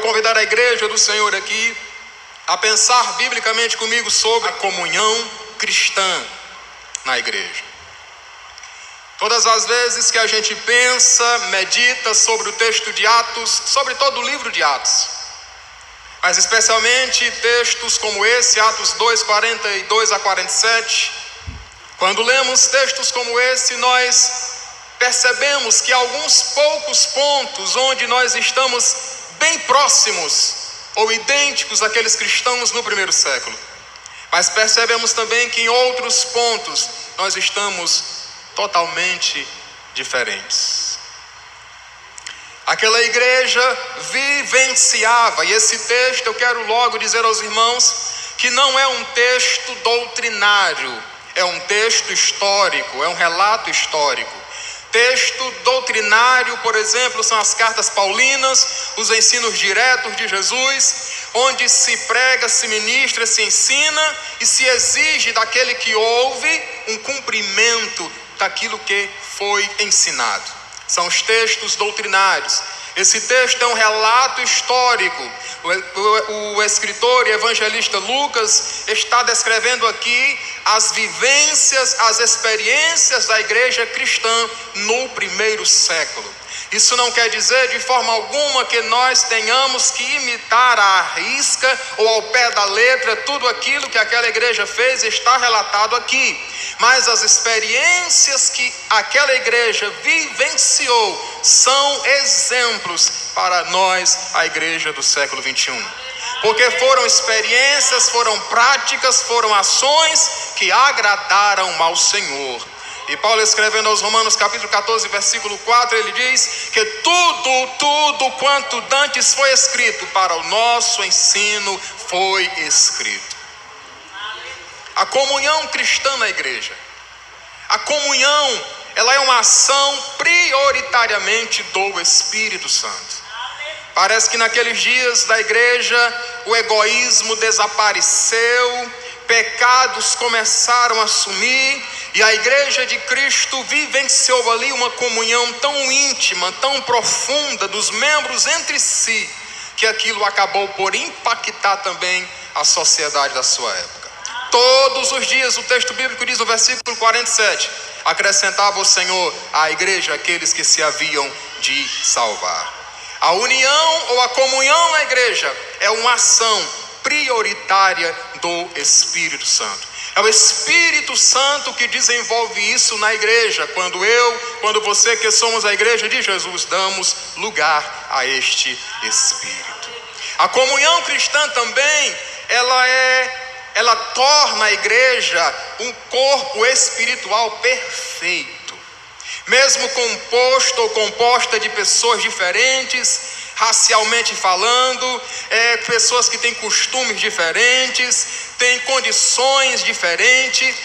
convidar a igreja do Senhor aqui a pensar biblicamente comigo sobre a comunhão cristã na igreja. Todas as vezes que a gente pensa, medita sobre o texto de Atos, sobre todo o livro de Atos, mas especialmente textos como esse, Atos 2, 42 a 47, quando lemos textos como esse, nós percebemos que há alguns poucos pontos onde nós estamos bem próximos ou idênticos àqueles cristãos no primeiro século. Mas percebemos também que em outros pontos nós estamos totalmente diferentes. Aquela igreja vivenciava, e esse texto eu quero logo dizer aos irmãos que não é um texto doutrinário, é um texto histórico, é um relato histórico. Texto doutrinário, por exemplo, são as cartas paulinas, os ensinos diretos de Jesus, onde se prega, se ministra, se ensina e se exige daquele que ouve um cumprimento daquilo que foi ensinado. São os textos doutrinários. Esse texto é um relato histórico. O escritor e evangelista Lucas está descrevendo aqui as vivências, as experiências da igreja cristã no primeiro século. Isso não quer dizer de forma alguma que nós tenhamos que imitar à risca ou ao pé da letra tudo aquilo que aquela igreja fez está relatado aqui. Mas as experiências que aquela igreja vivenciou são exemplos para nós, a igreja do século 21. Porque foram experiências, foram práticas, foram ações que agradaram ao Senhor. E Paulo, escrevendo aos Romanos capítulo 14, versículo 4, ele diz que tudo quanto dantes foi escrito para o nosso ensino foi escrito. A comunhão cristã na igreja. A comunhão, ela é uma ação prioritariamente do Espírito Santo. Parece que naqueles dias da igreja o egoísmo desapareceu, pecados começaram a sumir e a igreja de Cristo vivenciou ali uma comunhão tão íntima, tão profunda dos membros entre si, que aquilo acabou por impactar também a sociedade da sua época. Todos os dias, o texto bíblico diz no versículo 47, acrescentava o Senhor à igreja aqueles que se haviam de salvar. A união ou a comunhão na igreja é uma ação prioritária do Espírito Santo. É o Espírito Santo que desenvolve isso na igreja, quando você que somos a igreja de Jesus, damos lugar a este Espírito. A comunhão cristã também, ela torna a igreja um corpo espiritual perfeito. Mesmo composto ou composta de pessoas diferentes, racialmente falando, pessoas que têm costumes diferentes, têm condições diferentes,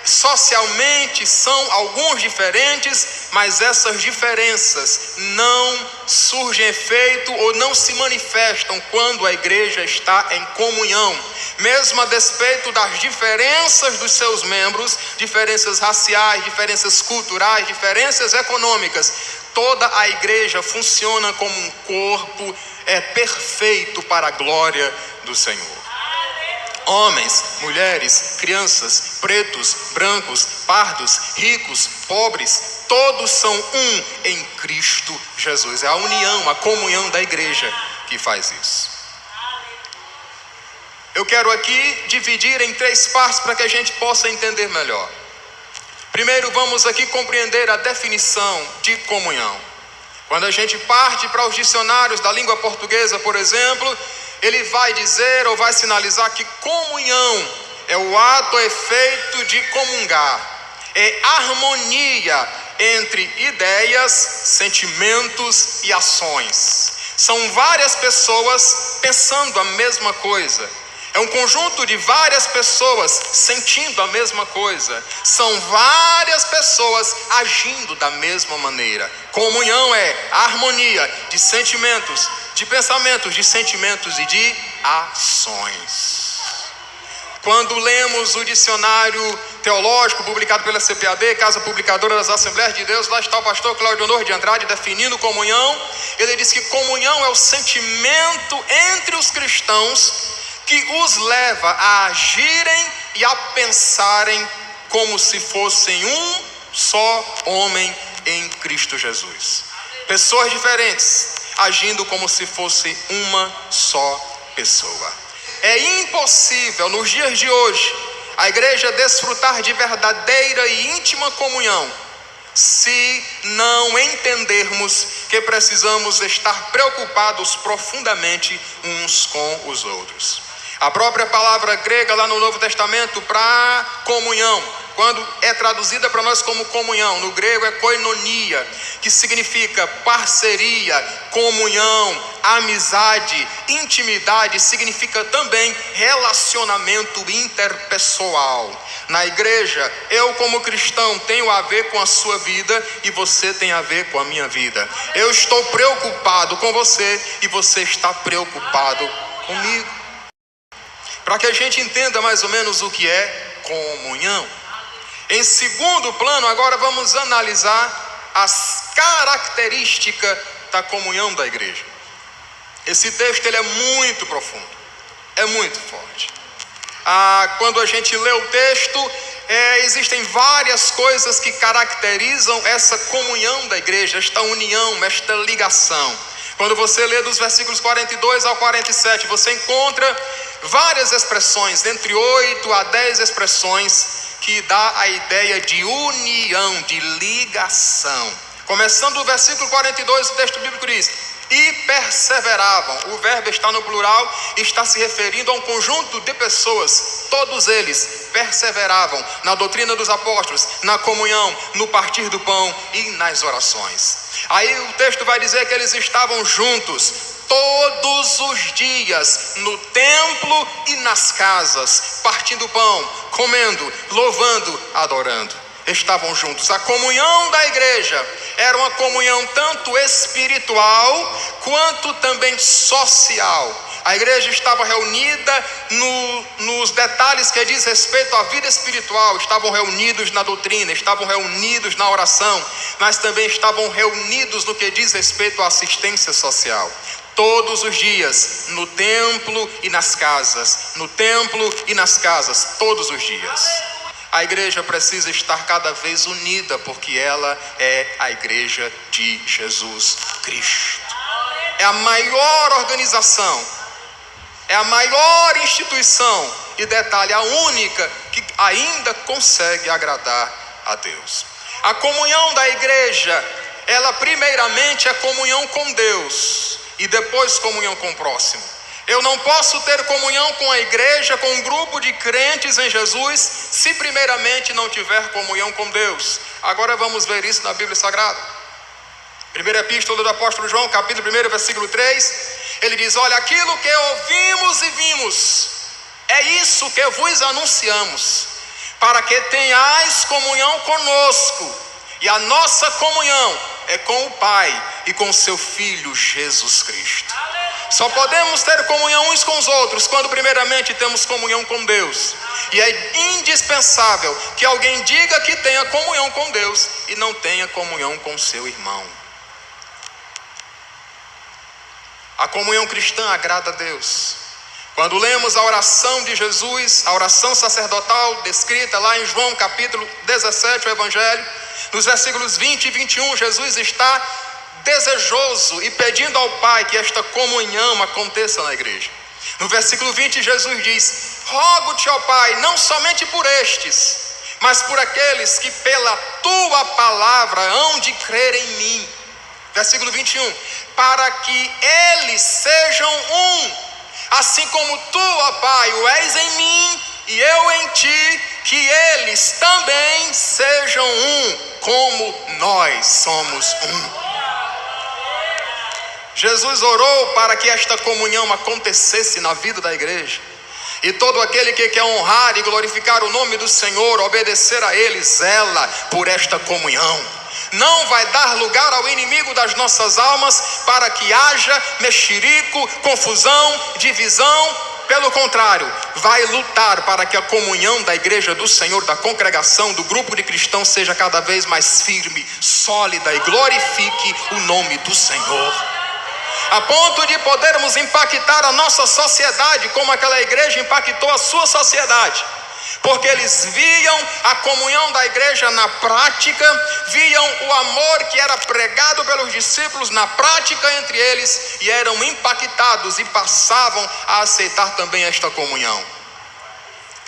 socialmente são alguns diferentes, mas essas diferenças não surgem efeito ou não se manifestam quando a igreja está em comunhão. Mesmo a despeito das diferenças dos seus membros, diferenças raciais, diferenças culturais, diferenças econômicas, toda a igreja funciona como um corpo perfeito para a glória do Senhor. Homens, mulheres, crianças, pretos, brancos, pardos, ricos, pobres, todos são um em Cristo Jesus. É a união, a comunhão da igreja que faz isso. Eu quero aqui dividir em 3 partes para que a gente possa entender melhor. Primeiro, vamos aqui compreender a definição de comunhão. Quando a gente parte para os dicionários da língua portuguesa, por exemplo, ele vai dizer ou vai sinalizar que comunhão é o ato ou efeito de comungar. É harmonia entre ideias, sentimentos e ações. São várias pessoas pensando a mesma coisa. É um conjunto de várias pessoas sentindo a mesma coisa. São várias pessoas agindo da mesma maneira. Comunhão é a harmonia de sentimentos, de pensamentos, de sentimentos e de ações. Quando lemos o dicionário teológico publicado pela CPAD, Casa Publicadora das Assembleias de Deus. Lá está o pastor Cláudio Honor de Andrade definindo comunhão. Ele diz que comunhão é o sentimento entre os cristãos que os leva a agirem e a pensarem como se fossem um só homem em Cristo Jesus. Pessoas diferentes agindo como se fosse uma só pessoa. É impossível nos dias de hoje a igreja desfrutar de verdadeira e íntima comunhão se não entendermos que precisamos estar preocupados profundamente uns com os outros. A própria palavra grega lá no Novo Testamento para comunhão, quando é traduzida para nós como comunhão, no grego é koinonia, que significa parceria, comunhão, amizade, intimidade, significa também relacionamento interpessoal. Na igreja, eu como cristão tenho a ver com a sua vida e você tem a ver com a minha vida. Eu estou preocupado com você e você está preocupado comigo. Para que a gente entenda mais ou menos o que é comunhão. Em segundo plano, agora vamos analisar as características da comunhão da igreja. Esse texto ele é muito profundo, é muito forte. Quando a gente lê o texto, existem várias coisas que caracterizam essa comunhão da igreja, esta união, esta ligação. Quando você lê dos versículos 42 ao 47, você encontra várias expressões, entre 8 a 10 expressões, que dá a ideia de união, de ligação. Começando do versículo 42, o texto bíblico diz: e perseveravam. O verbo está no plural e está se referindo a um conjunto de pessoas. Todos eles perseveravam na doutrina dos apóstolos, na comunhão, no partir do pão e nas orações. Aí o texto vai dizer que eles estavam juntos todos os dias no templo e nas casas, partindo pão, comendo, louvando, adorando. Estavam juntos. A comunhão da igreja era uma comunhão tanto espiritual quanto também social. A igreja estava reunida nos detalhes que diz respeito à vida espiritual. Estavam reunidos na doutrina, estavam reunidos na oração, mas também estavam reunidos no que diz respeito à assistência social. Todos os dias, no templo e nas casas, no templo e nas casas, todos os dias. A igreja precisa estar cada vez unida, porque ela é a igreja de Jesus Cristo. É a maior organização, é a maior instituição e, detalhe, a única que ainda consegue agradar a Deus. A comunhão da igreja, ela primeiramente é comunhão com Deus e depois comunhão com o próximo. Eu não posso ter comunhão com a igreja, com um grupo de crentes em Jesus, se primeiramente não tiver comunhão com Deus. Agora vamos ver isso na Bíblia Sagrada. Primeira epístola do apóstolo João, capítulo 1, versículo 3. Ele diz: olha, aquilo que ouvimos e vimos, é isso que vos anunciamos, para que tenhais comunhão conosco. E a nossa comunhão é com o Pai e com seu Filho Jesus Cristo. Só podemos ter comunhão uns com os outros quando primeiramente temos comunhão com Deus. E é indispensável que alguém diga que tenha comunhão com Deus e não tenha comunhão com seu irmão. A comunhão cristã agrada a Deus. Quando lemos a oração de Jesus, a oração sacerdotal descrita lá em João capítulo 17, o Evangelho, nos versículos 20 e 21, Jesus está desejoso e pedindo ao Pai que esta comunhão aconteça na igreja. No versículo 20, Jesus diz: rogo-te, ó Pai, não somente por estes, mas por aqueles que pela tua palavra hão de crer em mim. Versículo 21, para que eles sejam um, assim como tu, ó Pai, o és em mim e eu em ti, que eles também sejam um, como nós somos um. Jesus orou para que esta comunhão acontecesse na vida da igreja. E todo aquele que quer honrar e glorificar o nome do Senhor, obedecer a Ele, zela por esta comunhão. Não vai dar lugar ao inimigo das nossas almas para que haja mexerico, confusão, divisão Pelo contrário, vai lutar para que a comunhão da igreja do Senhor, da congregação, do grupo de cristãos seja cada vez mais firme, sólida e glorifique o nome do Senhor. A ponto de podermos impactar a nossa sociedade como aquela igreja impactou a sua sociedade. Porque eles viam a comunhão da igreja na prática, viam o amor que era pregado pelos discípulos na prática entre eles e eram impactados e passavam a aceitar também esta comunhão.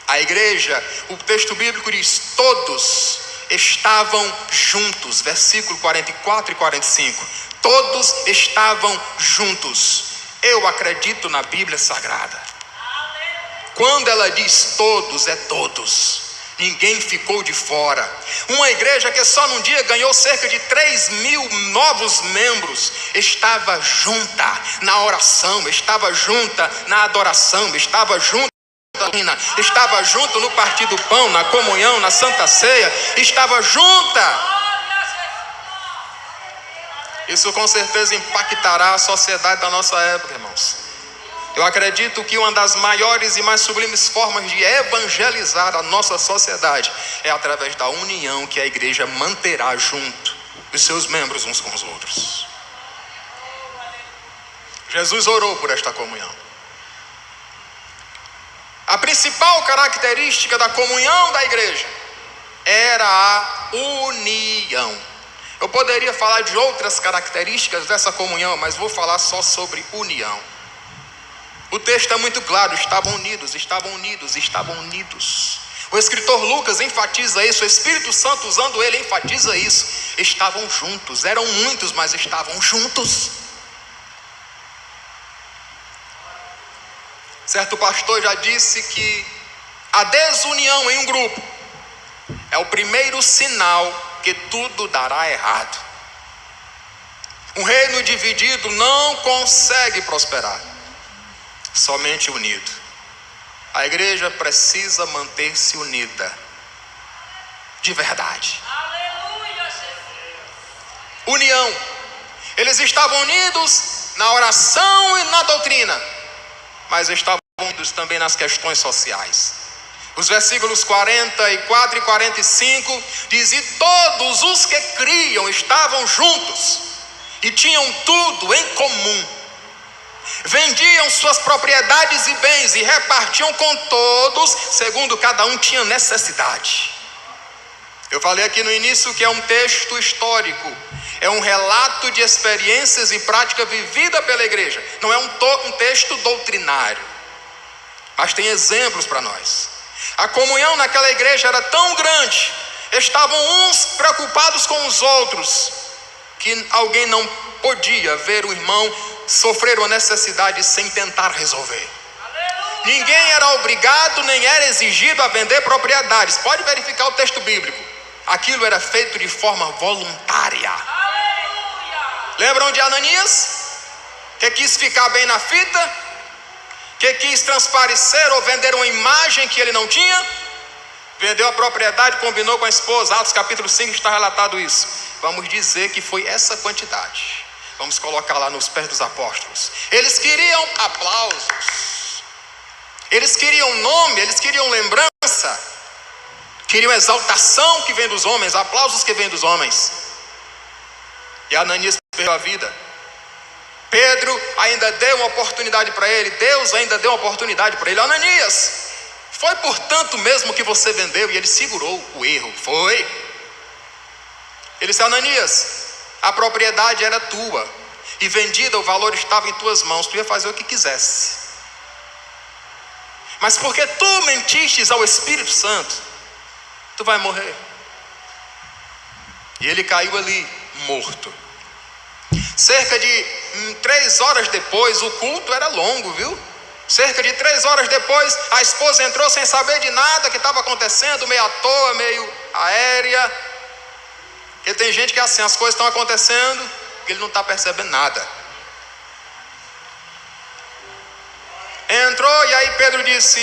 A igreja, o texto bíblico diz, todos estavam juntos, versículo 44 e 45, todos estavam juntos. Eu acredito na Bíblia Sagrada. Quando ela diz todos, é todos. Ninguém ficou de fora. Uma igreja que só num dia ganhou cerca de 3.000 novos membros, estava junta na oração, estava junta na adoração, estava junta no partir do pão, na comunhão, na santa ceia, estava junta. Isso com certeza impactará a sociedade da nossa época, irmãos. Eu acredito que uma das maiores e mais sublimes formas de evangelizar a nossa sociedade é através da união que a igreja manterá junto os seus membros uns com os outros. Jesus orou por esta comunhão. A principal característica da comunhão da igreja era a união. Eu poderia falar de outras características dessa comunhão, mas vou falar só sobre união. O texto é muito claro, estavam unidos. O escritor Lucas enfatiza isso, o Espírito Santo usando ele enfatiza isso. Estavam juntos, eram muitos, mas estavam juntos. Certo pastor já disse que a desunião em um grupo é o primeiro sinal que tudo dará errado. Um reino dividido não consegue prosperar. Somente unido. A igreja precisa manter-se unida de verdade. União. Eles estavam unidos na oração e na doutrina, mas estavam unidos também nas questões sociais. Os versículos 44 e 45 dizem: todos os que criam estavam juntos e tinham tudo em comum. Vendiam suas propriedades e bens e repartiam com todos, segundo cada um tinha necessidade. Eu falei aqui no início que é um texto histórico, é um relato de experiências e prática vivida pela igreja. Não é um texto doutrinário, mas tem exemplos para nós. A comunhão naquela igreja era tão grande, estavam uns preocupados com os outros, que alguém não podia ver o irmão sofrer uma necessidade sem tentar resolver. Aleluia! Ninguém era obrigado nem era exigido a vender propriedades. Pode verificar o texto bíblico. Aquilo era feito de forma voluntária. Aleluia! Lembram de Ananias? Que quis ficar bem na fita? Que quis transparecer ou vender uma imagem que ele não tinha? Vendeu a propriedade, combinou com a esposa. Atos capítulo 5 está relatado isso. Vamos dizer que foi essa quantidade. Vamos colocar lá nos pés dos apóstolos. Eles queriam aplausos, eles queriam nome, eles queriam lembrança, queriam exaltação que vem dos homens, aplausos que vem dos homens. E Ananias perdeu a vida. Pedro ainda deu uma oportunidade para ele, Deus ainda deu uma oportunidade para ele. Ananias, foi por tanto mesmo que você vendeu? E ele segurou o erro. Foi. Ele disse: Ananias, a propriedade era tua e vendida, o valor estava em tuas mãos, tu ia fazer o que quisesse. Mas porque tu mentistes ao Espírito Santo, tu vai morrer. E ele caiu ali morto. Cerca de 3 horas depois, o culto era longo, viu? Cerca de 3 horas depois, a esposa entrou sem saber de nada que estava acontecendo, meio à toa, meio aérea. Porque tem gente que é assim, as coisas estão acontecendo, que ele não está percebendo nada. Entrou e aí Pedro disse: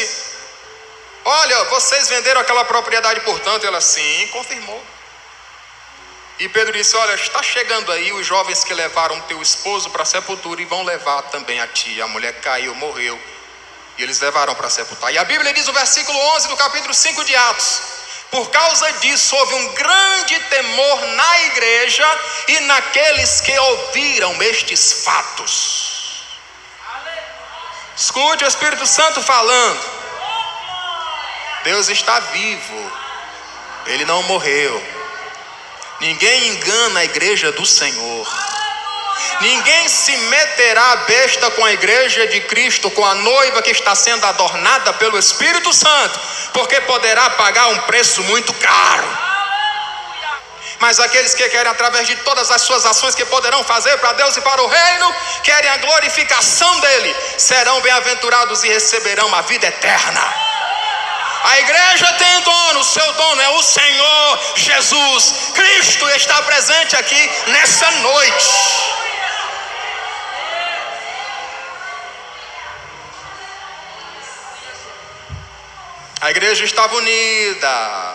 olha, vocês venderam aquela propriedade, portanto. Ela: sim, confirmou. E Pedro disse: olha, está chegando aí os jovens que levaram teu esposo para a sepultura e vão levar também a ti. A mulher caiu, morreu. E eles levaram para sepultar. E a Bíblia diz no versículo 11 do capítulo 5 de Atos: por causa disso houve um grande temor na igreja e naqueles que ouviram estes fatos. Escute o Espírito Santo falando. Deus está vivo. Ele não morreu. Ninguém engana a igreja do Senhor. Ninguém se meterá besta com a igreja de Cristo, com a noiva que está sendo adornada pelo Espírito Santo, porque poderá pagar um preço muito caro. Mas aqueles que querem, através de todas as suas ações que poderão fazer para Deus e para o reino, querem a glorificação dele, serão bem-aventurados e receberão a vida eterna. A igreja tem dono, o seu dono é o Senhor Jesus Cristo, está presente aqui nessa noite. A igreja estava unida.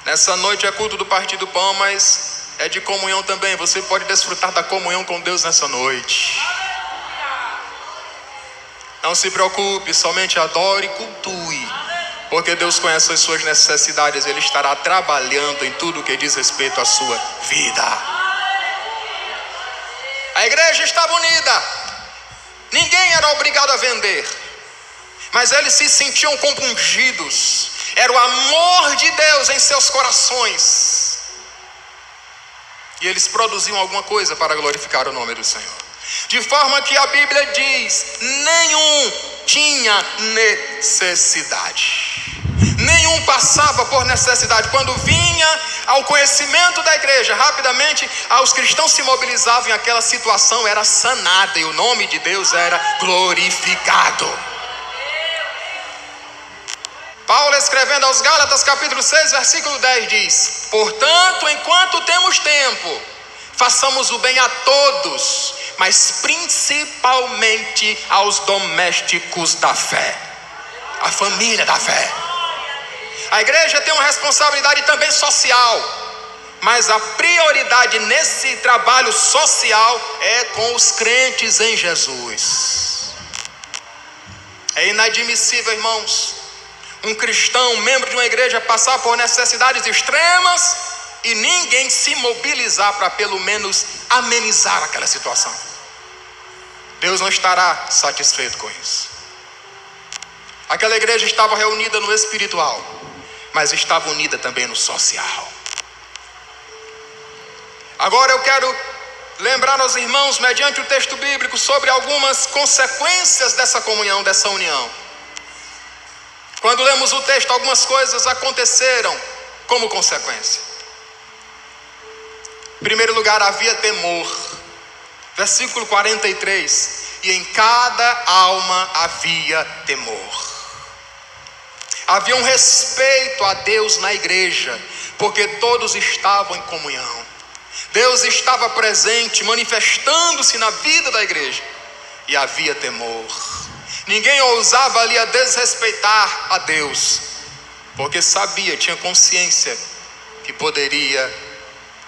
Nessa noite é culto do Partir do Pão, mas é de comunhão também. Você pode desfrutar da comunhão com Deus nessa noite. Não se preocupe, somente adore e cultue, porque Deus conhece as suas necessidades. Ele estará trabalhando em tudo que diz respeito à sua vida. A igreja estava unida. Ninguém era obrigado a vender, mas eles se sentiam compungidos. Era o amor de Deus em seus corações. E eles produziam alguma coisa para glorificar o nome do Senhor. De forma que a Bíblia diz: nenhum tinha necessidade. Nenhum passava por necessidade. Quando vinha ao conhecimento da igreja, rapidamente os cristãos se mobilizavam e aquela situação era sanada e o nome de Deus era glorificado. Paulo, escrevendo aos Gálatas capítulo 6 versículo 10, diz: portanto, enquanto temos tempo, façamos o bem a todos, mas principalmente aos domésticos da fé, a família da fé. A igreja tem uma responsabilidade também social, mas a prioridade nesse trabalho social é com os crentes em Jesus. É inadmissível, irmãos, um cristão, membro de uma igreja, passar por necessidades extremas e ninguém se mobilizar para pelo menos amenizar aquela situação. Deus não estará satisfeito com isso. Aquela igreja estava reunida no espiritual, mas estava unida também no social. Agora eu quero lembrar aos irmãos, mediante o texto bíblico, sobre algumas consequências dessa comunhão, dessa união. Quando lemos o texto, algumas coisas aconteceram como consequência. Em primeiro lugar, havia temor. Versículo 43: e em cada alma havia temor. Havia um respeito a Deus na igreja, porque todos estavam em comunhão. Deus estava presente, manifestando-se na vida da igreja, e havia temor. Ninguém ousava ali a desrespeitar a Deus, porque sabia, tinha consciência que poderia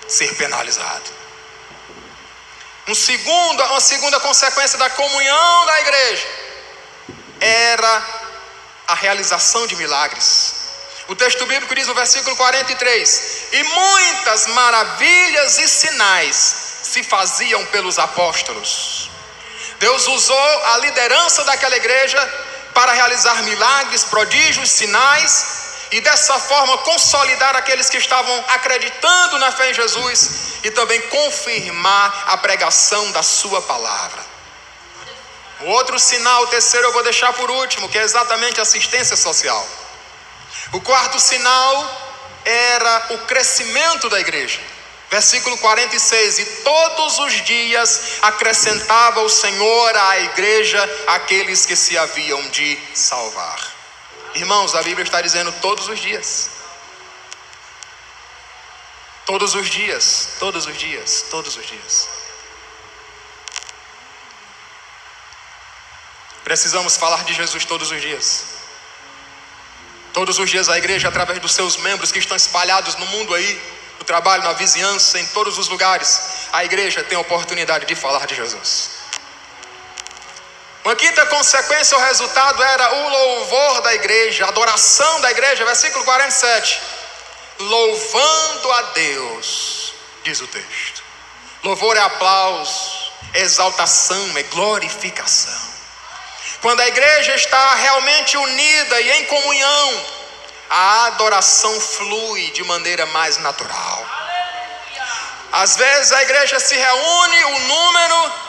ser penalizado. Uma segunda consequência da comunhão da igreja era a realização de milagres. O texto bíblico diz no versículo 43: e muitas maravilhas e sinais se faziam pelos apóstolos. Deus usou a liderança daquela igreja para realizar milagres, prodígios, sinais, e dessa forma consolidar aqueles que estavam acreditando na fé em Jesus e também confirmar a pregação da sua palavra. O outro sinal, o terceiro, eu vou deixar por último, que é exatamente a assistência social. O quarto sinal era o crescimento da igreja. Versículo 46: e todos os dias acrescentava o Senhor à igreja aqueles que se haviam de salvar. Irmãos, a Bíblia está dizendo todos os dias. Todos os dias, todos os dias, todos os dias. Precisamos falar de Jesus todos os dias. Todos os dias a igreja, através dos seus membros que estão espalhados no mundo aí, no trabalho, na vizinhança, em todos os lugares, a igreja tem a oportunidade de falar de Jesus. Uma quinta consequência, o resultado era o louvor da igreja, a adoração da igreja, versículo 47. Louvando a Deus, diz o texto. Louvor é aplauso, é exaltação, é glorificação. Quando a igreja está realmente unida e em comunhão, a adoração flui de maneira mais natural. Às vezes a igreja se reúne, o número,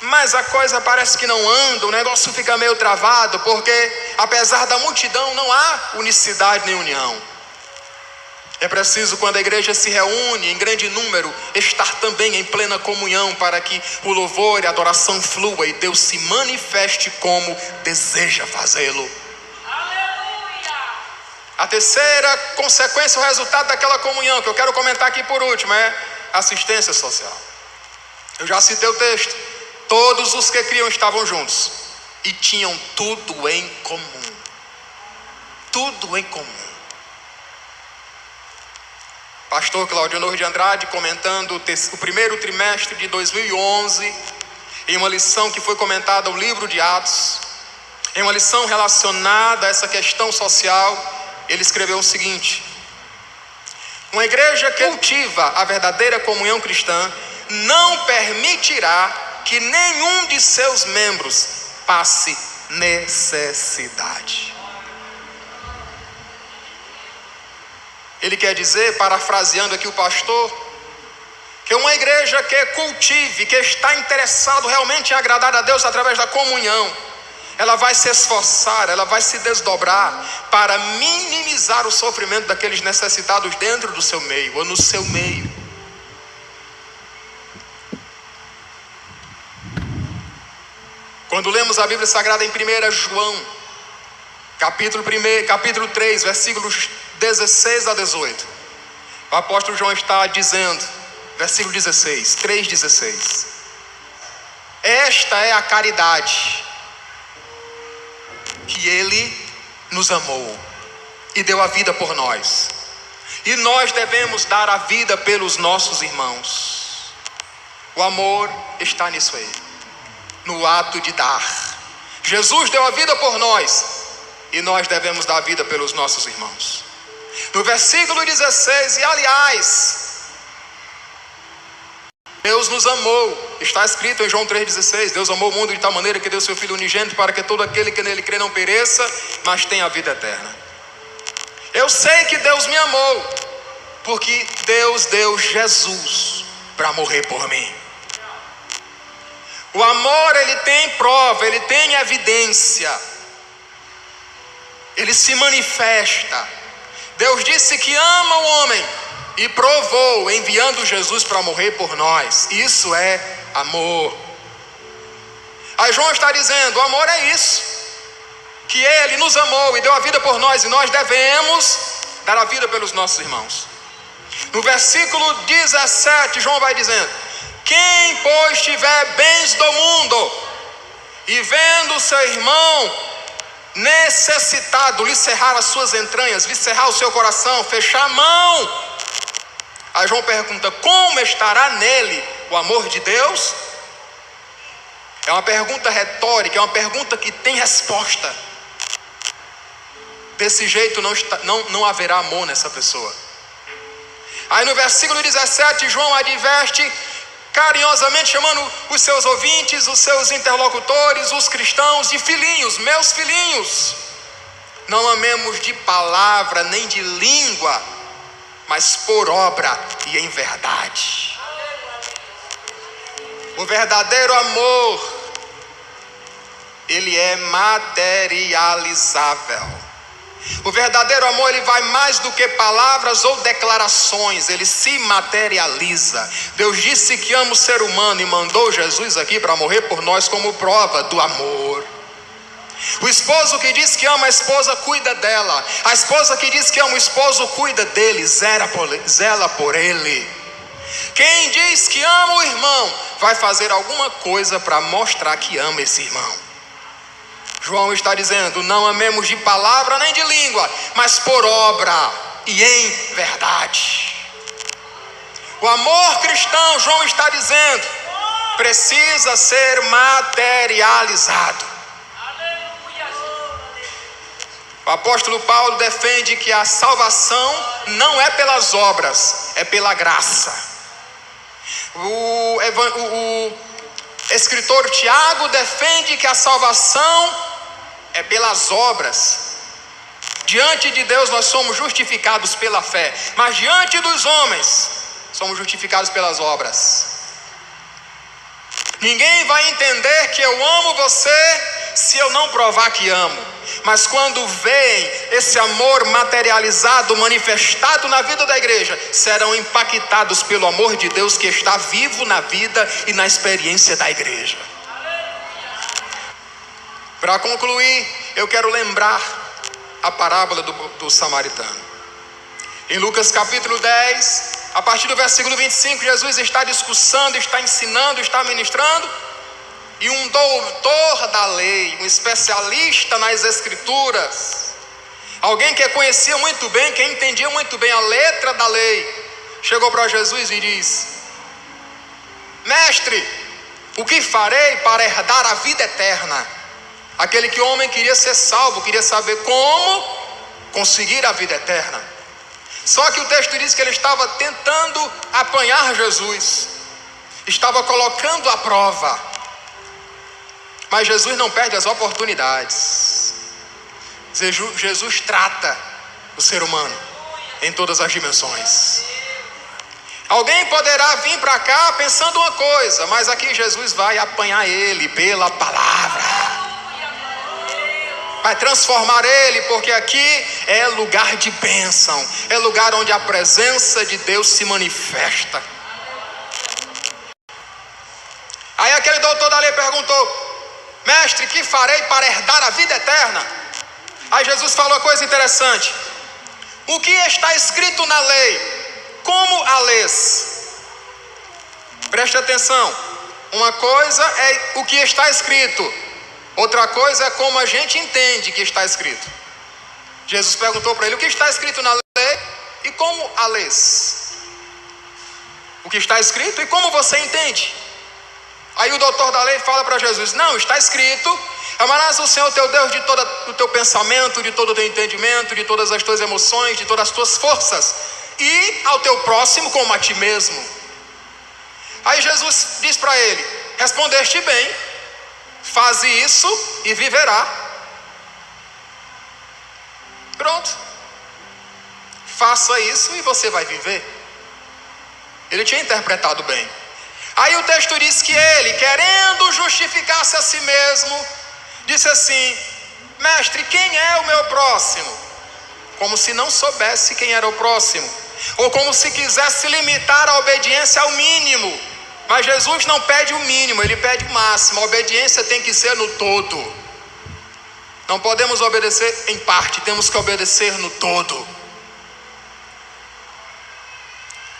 mas a coisa parece que não anda, o negócio fica meio travado, porque apesar da multidão não há unicidade nem união. É preciso, quando a igreja se reúne em grande número, estar também em plena comunhão, para que o louvor e a adoração flua e Deus se manifeste como deseja fazê-lo. A terceira consequência, o resultado daquela comunhão, que eu quero comentar aqui por último, é assistência social. Eu já citei o texto. Todos os que criam estavam juntos e tinham tudo em comum. Tudo em comum. Pastor Claudionor de Andrade, comentando o primeiro trimestre de 2011, em uma lição que foi comentada ao livro de Atos, em uma lição relacionada a essa questão social, ele escreveu o seguinte: uma igreja que cultiva a verdadeira comunhão cristã não permitirá que nenhum de seus membros passe necessidade. Ele quer dizer, parafraseando aqui o pastor, que uma igreja que cultive, que está interessado realmente em agradar a Deus através da comunhão, ela vai se esforçar, ela vai se desdobrar para minimizar o sofrimento daqueles necessitados dentro do seu meio, ou no seu meio. Quando lemos a Bíblia Sagrada em 1 João, capítulo 3, versículos 16 a 18, o apóstolo João está dizendo, versículo 16, 3,16: esta é a caridade, que Ele nos amou e deu a vida por nós, e nós devemos dar a vida pelos nossos irmãos. O amor está nisso aí, no ato de dar. Jesus deu a vida por nós e nós devemos dar a vida pelos nossos irmãos. No versículo 16, e aliás, Deus nos amou, está escrito em João 3,16: Deus amou o mundo de tal maneira que deu seu Filho unigênito, para que todo aquele que nele crê não pereça, mas tenha a vida eterna. Eu sei que Deus me amou, porque Deus deu Jesus para morrer por mim. O amor, ele tem prova, ele tem evidência, ele se manifesta. Deus disse que ama o homem e provou enviando Jesus para morrer por nós. Isso é amor. Aí João está dizendo, o amor é isso, que Ele nos amou e deu a vida por nós, e nós devemos dar a vida pelos nossos irmãos. No versículo 17, João vai dizendo: quem pois tiver bens do mundo e vendo seu irmão necessitado, lhe cerrar as suas entranhas, lhe cerrar o seu coração, fechar a mão. Aí João pergunta: como estará nele o amor de Deus? É uma pergunta retórica, é uma pergunta que tem resposta. Desse jeito não haverá amor nessa pessoa. Aí no versículo 17, João adverte carinhosamente, chamando os seus ouvintes, os seus interlocutores, os cristãos, de filhinhos, meus filhinhos. Não amemos de palavra nem de língua, mas por obra e em verdade. O verdadeiro amor, ele é materializável. O verdadeiro amor, ele vai mais do que palavras ou declarações, ele se materializa. Deus disse que ama o ser humano e mandou Jesus aqui para morrer por nós como prova do amor. O esposo que diz que ama a esposa cuida dela. A esposa que diz que ama o esposo cuida dele, zela por ele. Quem diz que ama o irmão vai fazer alguma coisa para mostrar que ama esse irmão. João está dizendo: não amemos de palavra nem de língua, mas por obra e em verdade. O amor cristão, João está dizendo, precisa ser materializado. O apóstolo Paulo defende que a salvação não é pelas obras, é pela graça. O escritor Tiago defende que a salvação é pelas obras. Diante de Deus nós somos justificados pela fé, mas diante dos homens somos justificados pelas obras. Ninguém vai entender que eu amo você se eu não provar que amo. Mas quando veem esse amor materializado, manifestado na vida da igreja, serão impactados pelo amor de Deus que está vivo na vida e na experiência da igreja. Para concluir, eu quero lembrar a parábola do samaritano. Em Lucas capítulo 10, a partir do versículo 25, Jesus está discursando, está ensinando, está ministrando, e um doutor da lei, um especialista nas escrituras, alguém que conhecia muito bem, que entendia muito bem a letra da lei, chegou para Jesus e diz: mestre, o que farei para herdar a vida eterna? Aquele homem queria ser salvo, queria saber como conseguir a vida eterna. Só que o texto diz que ele estava tentando apanhar Jesus, estava colocando à prova. Mas Jesus não perde as oportunidades. Jesus trata o ser humano em todas as dimensões. Alguém poderá vir para cá pensando uma coisa, mas aqui Jesus vai apanhar ele pela palavra. Vai transformar ele, porque aqui é lugar de bênção, é lugar onde a presença de Deus se manifesta. Aí aquele doutor da lei perguntou: mestre, que farei para herdar a vida eterna? Aí Jesus falou uma coisa interessante: o que está escrito na lei, como a lês? Preste atenção, uma coisa é o que está escrito, outra coisa é como a gente entende que está escrito. Jesus perguntou para ele: o que está escrito na lei e como a lês? O que está escrito e como você entende? Aí o doutor da lei fala para Jesus: não, está escrito: amarás o Senhor teu Deus de todo o teu pensamento, de todo o teu entendimento, de todas as tuas emoções, de todas as tuas forças, e ao teu próximo como a ti mesmo. Aí Jesus diz para ele: respondeste bem, faze isso e viverá. Pronto, faça isso e você vai viver. Ele tinha interpretado bem. Aí o texto diz que ele, querendo justificar-se a si mesmo, disse assim: mestre, quem é o meu próximo? Como se não soubesse quem era o próximo, ou como se quisesse limitar a obediência ao mínimo. Mas Jesus não pede o mínimo, ele pede o máximo. A obediência tem que ser no todo. Não podemos obedecer em parte, temos que obedecer no todo.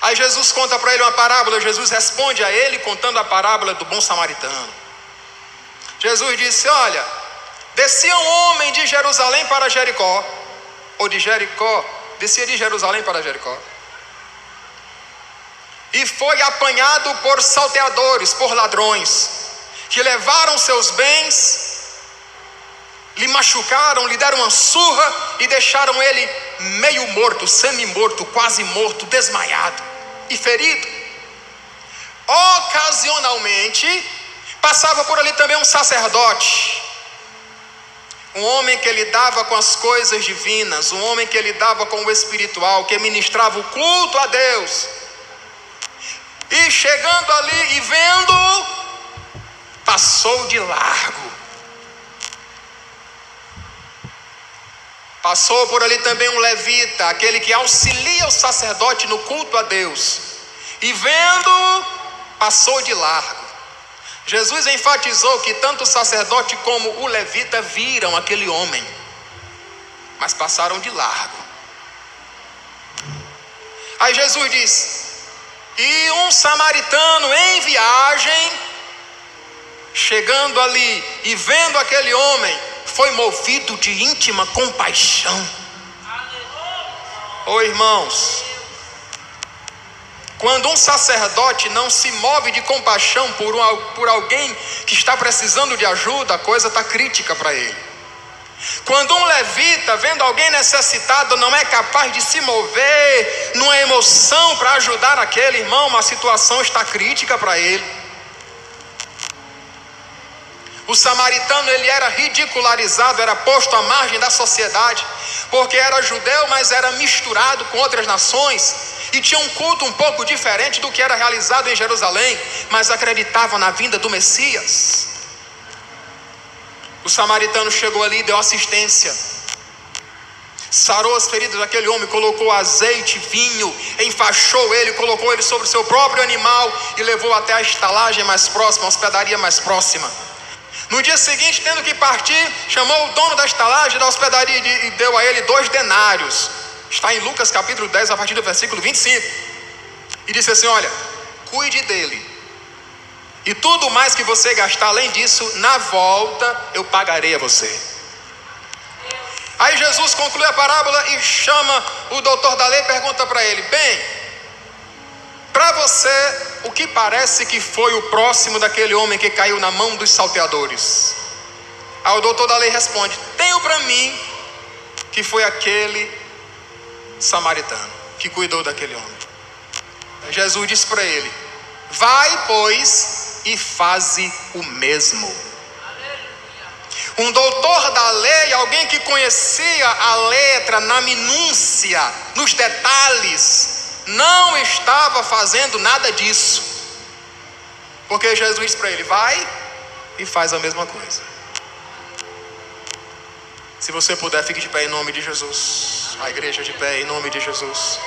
Aí Jesus conta para ele uma parábola. Jesus responde a ele contando a parábola do bom samaritano. Jesus disse: olha, descia um homem de Jerusalém para Jericó, ou de Jericó, descia de Jerusalém para Jericó, e foi apanhado por salteadores, por ladrões, que levaram seus bens, lhe machucaram, lhe deram uma surra e deixaram ele meio morto, semi-morto, quase morto, desmaiado e ferido. Ocasionalmente passava por ali também um sacerdote, um homem que lidava com as coisas divinas, um homem que lidava com o espiritual, que ministrava o culto a Deus. E chegando ali e vendo, passou de largo. Passou por ali também um levita, aquele que auxilia o sacerdote no culto a Deus, e vendo, passou de largo. Jesus enfatizou que tanto o sacerdote como o levita viram aquele homem, mas passaram de largo. Aí Jesus diz: e um samaritano em viagem, chegando ali e vendo aquele homem, foi movido de íntima compaixão. Ô irmãos, quando um sacerdote não se move de compaixão por alguém que está precisando de ajuda, a coisa está crítica para ele. Quando um levita, vendo alguém necessitado, não é capaz de se mover numa emoção para ajudar aquele irmão, uma situação está crítica para ele. O samaritano, ele era ridicularizado, era posto à margem da sociedade, porque era judeu, mas era misturado com outras nações, e tinha um culto um pouco diferente do que era realizado em Jerusalém, mas acreditava na vinda do Messias. O samaritano chegou ali e deu assistência, sarou as feridas daquele homem, colocou azeite, vinho, enfaixou ele, colocou ele sobre o seu próprio animal e levou até a estalagem mais próxima, a hospedaria mais próxima. No dia seguinte, tendo que partir, chamou o dono da estalagem, da hospedaria, e deu a ele 2 denários. Está em Lucas capítulo 10, a partir do versículo 25. E disse assim: olha, cuide dele, e tudo mais que você gastar além disso, na volta eu pagarei a você. Aí Jesus conclui a parábola e chama o doutor da lei e pergunta para ele: bem, para você, o que parece que foi o próximo daquele homem que caiu na mão dos salteadores? Aí o doutor da lei responde: tenho para mim que foi aquele samaritano que cuidou daquele homem. Jesus disse para ele: vai, pois, e faze o mesmo. Um doutor da lei, alguém que conhecia a letra na minúcia, nos detalhes, não estava fazendo nada disso, porque Jesus disse para ele: vai e faz a mesma coisa. Se você puder, fique de pé em nome de Jesus. A igreja de pé em nome de Jesus.